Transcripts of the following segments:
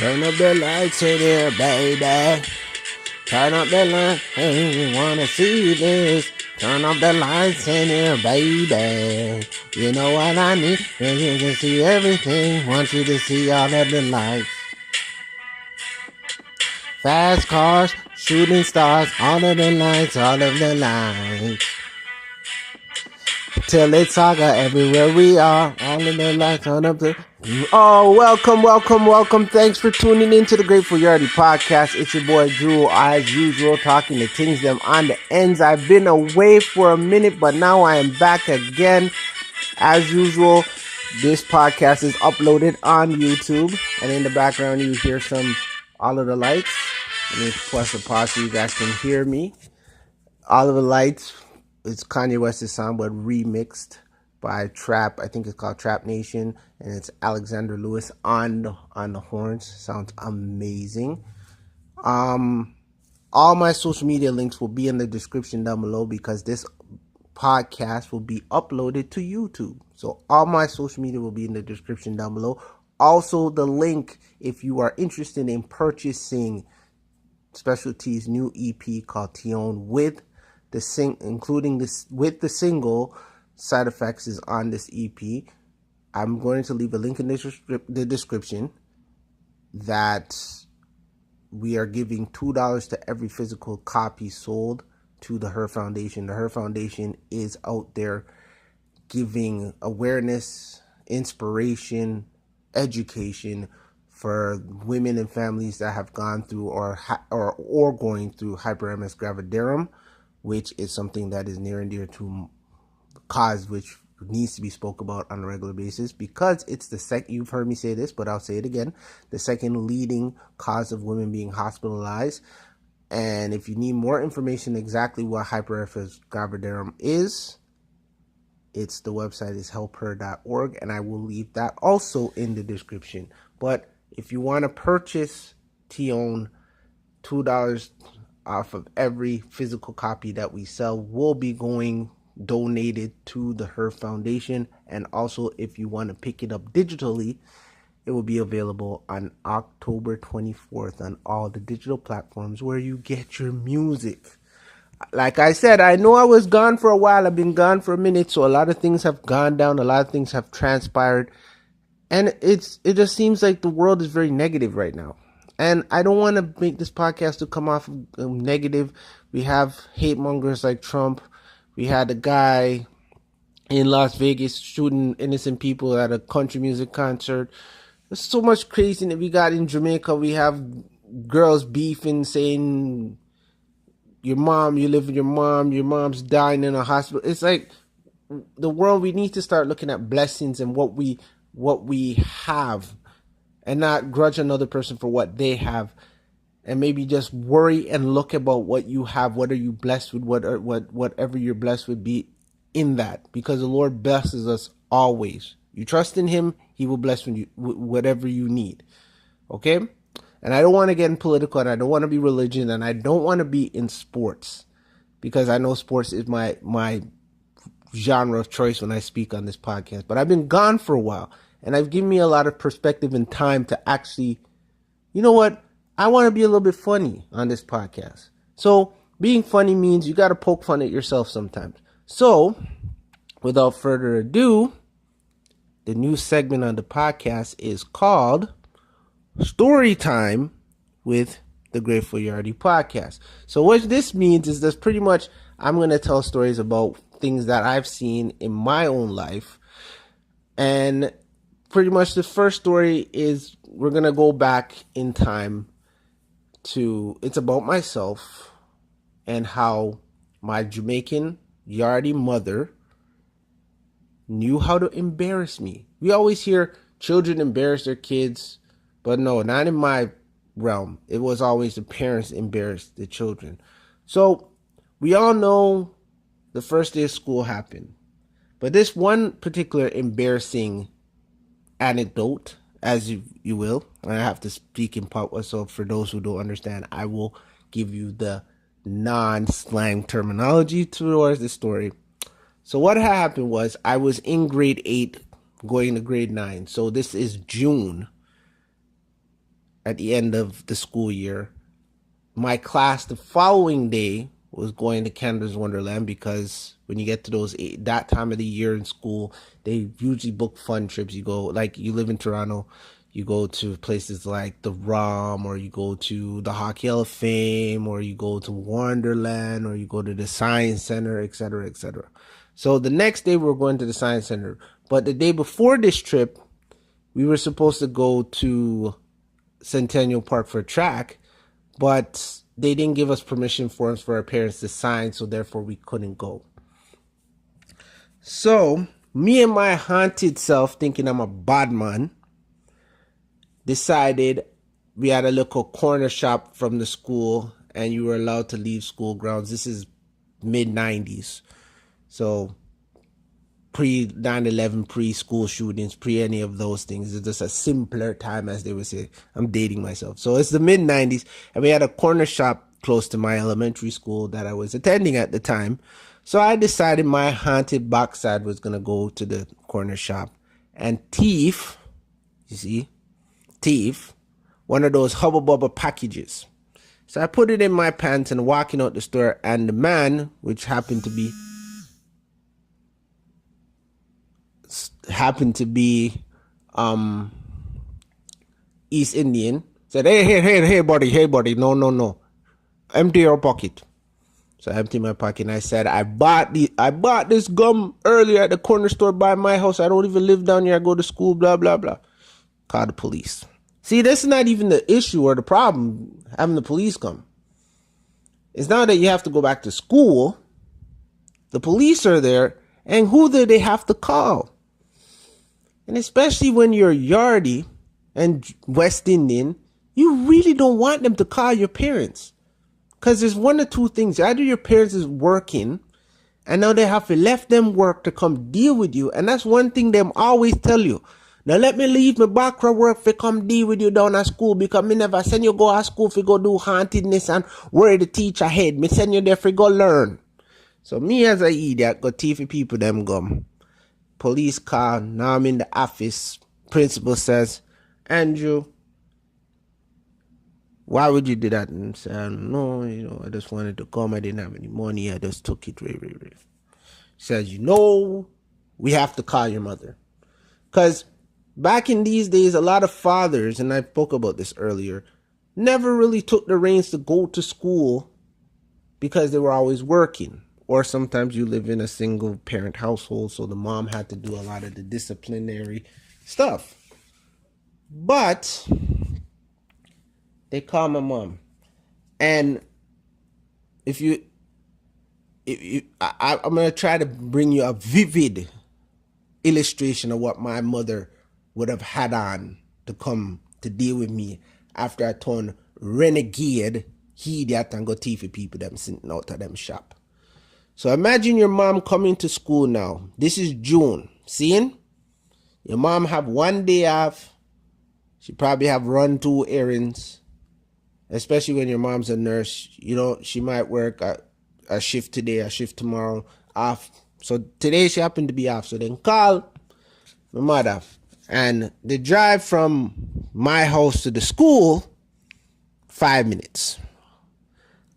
Turn up the lights in here, baby. Turn up the lights, hey, wanna see this. Turn up the lights in here, baby. You know what I need, and you can see everything. Want you to see all of the lights. Fast cars, shooting stars, all of the lights, all of the lights. Till it's saga everywhere we are. All of the lights on up the. Oh, welcome. Thanks for tuning in to the Grateful Yardy podcast. It's your boy Drew, as usual, talking to things them on the ends. I've been away for a minute, but now I am back again. As usual, this podcast is uploaded on YouTube, and in the background you hear all of the lights. Let me plus a pause so you guys can hear me. All of the lights. It's Kanye West's song, but remixed by Trap. I think it's called Trap Nation, and it's Alexander Lewis on the horns. Sounds amazing. All my social media links will be in the description down below because this podcast will be uploaded to YouTube. So all my social media will be in the description down below. Also, the link if you are interested in purchasing Special T's new EP called Tionne with including this with the single Side Effects is on this EP. I'm going to leave a link in the description that we are giving $2 to every physical copy sold to the Her Foundation. The Her Foundation is out there giving awareness, inspiration, education for women and families that have gone through or going through hyperemesis gravidarum, which is something that is near and dear to cause, which needs to be spoke about on a regular basis because it's the second, you've heard me say this, but I'll say it again, the second leading cause of women being hospitalized. And if you need more information exactly what hyperemesis gravidarum is, the website is helpher.org, and I will leave that also in the description. But if you want to purchase Tionne, $2 off of every physical copy that we sell will be going donated to the Her Foundation. And also, if you want to pick it up digitally, it will be available on October 24th on all the digital platforms where you get your music. Like I said, I know I was gone for a while. I've been gone for a minute, so a lot of things have gone down. A lot of things have transpired. And it just seems like the world is very negative right now. And I don't want to make this podcast to come off negative. We have hate mongers like Trump. We had a guy in Las Vegas shooting innocent people at a country music concert. There's so much crazy that we got in Jamaica. We have girls beefing, saying, you live with your mom's dying in a hospital. It's like the world, we need to start looking at blessings and what we have, and not grudge another person for what they have, and maybe just worry and look about what you have. What are you blessed with? Whatever you're blessed with, be in that, because the Lord blesses us always. You trust in Him, He will bless you whatever you need. Okay? And I don't want to get in political, and I don't want to be religion, and I don't want to be in sports, because I know sports is my genre of choice when I speak on this podcast. But I've been gone for a while, and I've given me a lot of perspective and time to actually, you know what? I want to be a little bit funny on this podcast. So being funny means you got to poke fun at yourself sometimes. So without further ado, the new segment on the podcast is called Story Time with the Grateful Yardy podcast. So what this means is that pretty much I'm going to tell stories about things that I've seen in my own life. And pretty much the first story is we're going to go back in time it's about myself and how my Jamaican Yardy mother knew how to embarrass me. We always hear children embarrass their kids, but no, not in my realm. It was always the parents embarrass the children. So we all know the first day of school happened, but this one particular embarrassing anecdote, as you will, and I have to speak in part, so for those who don't understand, I will give you the non-slang terminology towards the story. So what happened was I was in grade 8 going to grade 9. So this is June at the end of the school year. My class the following day was going to Canada's Wonderland, because when you get to that time of the year in school, they usually book fun trips. You go, like, you live in Toronto, you go to places like the ROM, or you go to the Hockey Hall of Fame, or you go to Wonderland, or you go to the Science Center, etc., etc. So the next day we were going to the Science Center, but the day before this trip, we were supposed to go to Centennial Park for a track, but they didn't give us permission forms for our parents to sign, so therefore we couldn't go. So me and my haunted self, thinking I'm a bad man, decided, we had a little corner shop from the school, and you were allowed to leave school grounds. This is mid-90s. So pre 9/11, pre school shootings, pre any of those things. It's just a simpler time, as they would say. I'm dating myself. So it's the mid-90s, and we had a corner shop close to my elementary school that I was attending at the time. So I decided my haunted backside was going to go to the corner shop and thief, you see, one of those Hubba Bubba packages. So I put it in my pants and walking out the store, and the man, which happened to be East Indian, said, hey buddy, no, empty your pocket. So I emptied my pocket, and I said, I bought this gum earlier at the corner store by my house. I don't even live down here. I go to school, blah blah blah. Call the police. See, that's not even the issue or the problem, having the police come. It's not that you have to go back to school. The police are there, and who do they have to call? And especially when you're Yardy and West Indian, you really don't want them to call your parents. Because there's one or two things. Either your parents is working, and now they have to left them work to come deal with you. And that's one thing them always tell you. Now let me leave my background work to come deal with you down at school, because me never send you go to school for go do hauntedness and worry the teacher head. Me send you there for go learn. So me as a idiot go teach people them gum. Police call, now I'm in the office. Principal says, Andrew, why would you do that? And say, no, I just wanted to come. I didn't have any money. I just took it. Says, we have to call your mother. Because back in these days, a lot of fathers, and I spoke about this earlier, never really took the reins to go to school because they were always working. Or sometimes you live in a single parent household, so the mom had to do a lot of the disciplinary stuff. But they call my mom. And I'm going to try to bring you a vivid illustration of what my mother would have had on to come to deal with me after I turned renegade, idiot, and go tea for people them sitting out of them shop. So imagine your mom coming to school now. This is June. Seeing? Your mom have one day off. She probably have run 2 errands. Especially when your mom's a nurse. She might work a shift today, a shift tomorrow, off. So today she happened to be off. So then call my mother. And the drive from my house to the school, 5 minutes.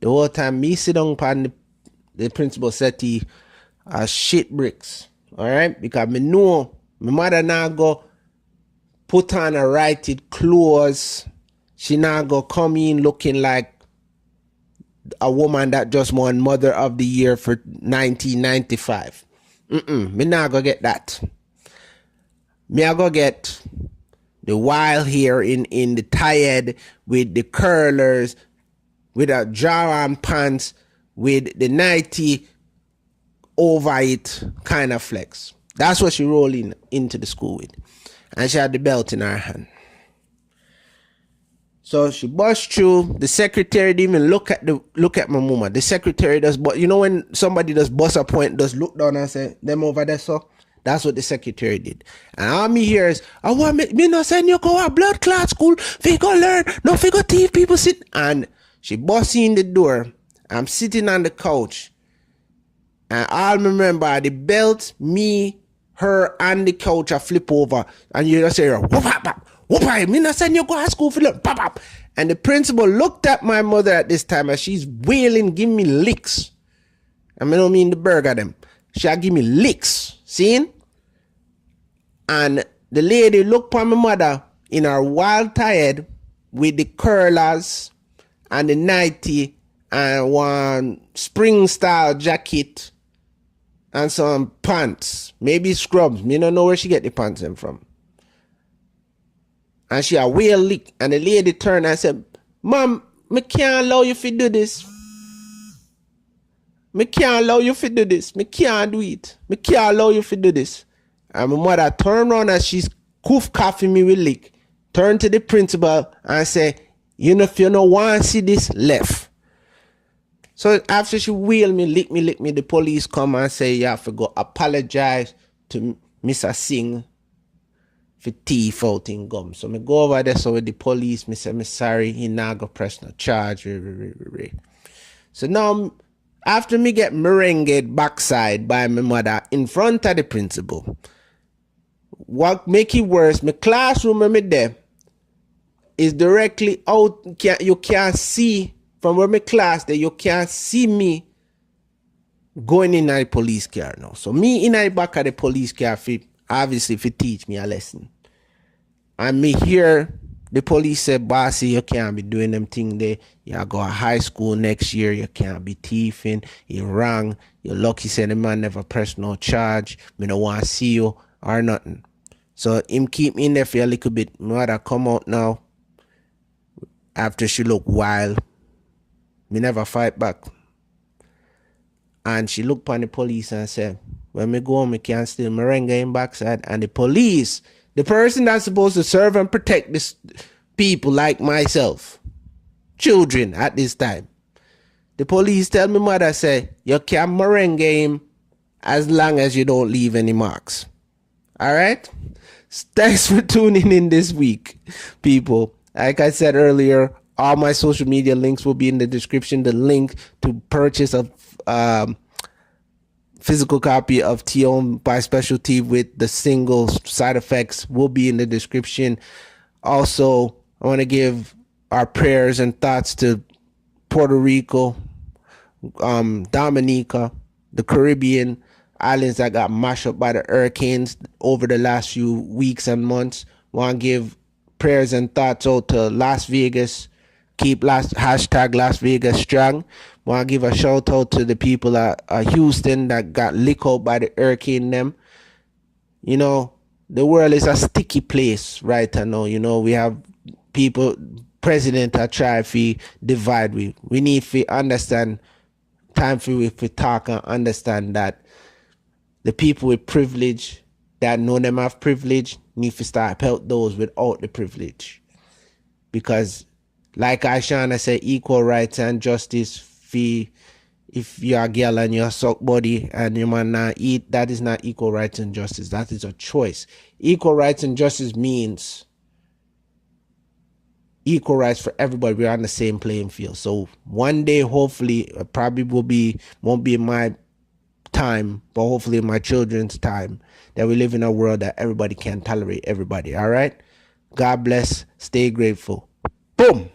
The whole time me sit down upon the principal said he shit bricks. Alright? Because me know my mother now go put on her righted clothes. She now go come in looking like a woman that just won Mother of the Year for 1995. Me not go get that. Me I go get the wild hair in the tie-head with the curlers, with a jar-on pants, with the 90 over it kind of flex. That's what she rolled into the school with. And she had the belt in her hand. So she bust through. The secretary didn't even look at my mama. The secretary does, but when somebody does bust a point, does look down and say, them over there, so that's what the secretary did. And all me here is, I want me not send you go a blood clot school, fi go learn, no fi go teach people sit. And she bust in the door. I'm sitting on the couch. And all I remember, the belt, me, her and the couch a flip over, and you just say, whoop, me not send you go to school for look, pop. And the principal looked at my mother at this time as she's wailing, giving me licks. I don't mean the burger them. She'll give me licks, see? And the lady looked at my mother in her wild tired with the curlers and the nightie and one spring style jacket and some pants, maybe scrubs. Me don't know where she get the pants them from. And she a whale lick. And the lady turned and said, Mom, me can't allow you to do this. Me can't allow you to do this. Me can't do it. Me can't allow you to do this. And my mother turned around and she's coughing me with lick. Turned to the principal and said, you know, if you don't want to see this, left. So after she wheeled me, lick me, the police come and say, you have to go apologize to Mr. Singh for teeth out in gum. So me go over there, so with the police, me say, me sorry, he not go press no charge. So now, after me get merengued backside by my mother in front of the principal, what make it worse, my classroom where me there is directly out. You can't see from where my class there, you can't see me going in a police car now. So me in the back of the police car, obviously, if it teach me a lesson. And me hear the police say, bossy, you can't be doing them thing there. You go to high school next year, you can't be thieving, you're wrong. You're lucky said the man never pressed no charge. Me don't want to see you or nothing. So him keep me in there for a little bit. My mother come out now. After she look wild. Me never fight back. And she looked upon the police and said, when me go home, me can't still merengue in backside. And the police, the person that's supposed to serve and protect this people like myself, children at this time, the police tell me mother say, you can merengue him as long as you don't leave any marks. All right? Thanks for tuning in this week, people. Like I said earlier, all my social media links will be in the description. The link to purchase a physical copy of Tionne by Specialty with the single side effects will be in the description. Also, I want to give our prayers and thoughts to Puerto Rico, Dominica, the Caribbean islands that got mashed up by the hurricanes over the last few weeks and months. Want to give prayers and thoughts out to Las Vegas. Keep hashtag Las Vegas strong. Want to give a shout out to the people at Houston that got licked out by the hurricane them. You know, the world is a sticky place right now. You know, we have people, president that try to divide. We need to understand, time for we to talk and understand that the people with privilege that know them have privilege need to start help those without the privilege. Because like Tionne said, equal rights and justice fee. If you're a girl and you're a suck body and you might not eat, that is not equal rights and justice. That is a choice. Equal rights and justice means equal rights for everybody. We're on the same playing field. So one day, hopefully, probably won't be in my time, but hopefully in my children's time, that we live in a world that everybody can tolerate everybody. All right? God bless. Stay grateful. Boom.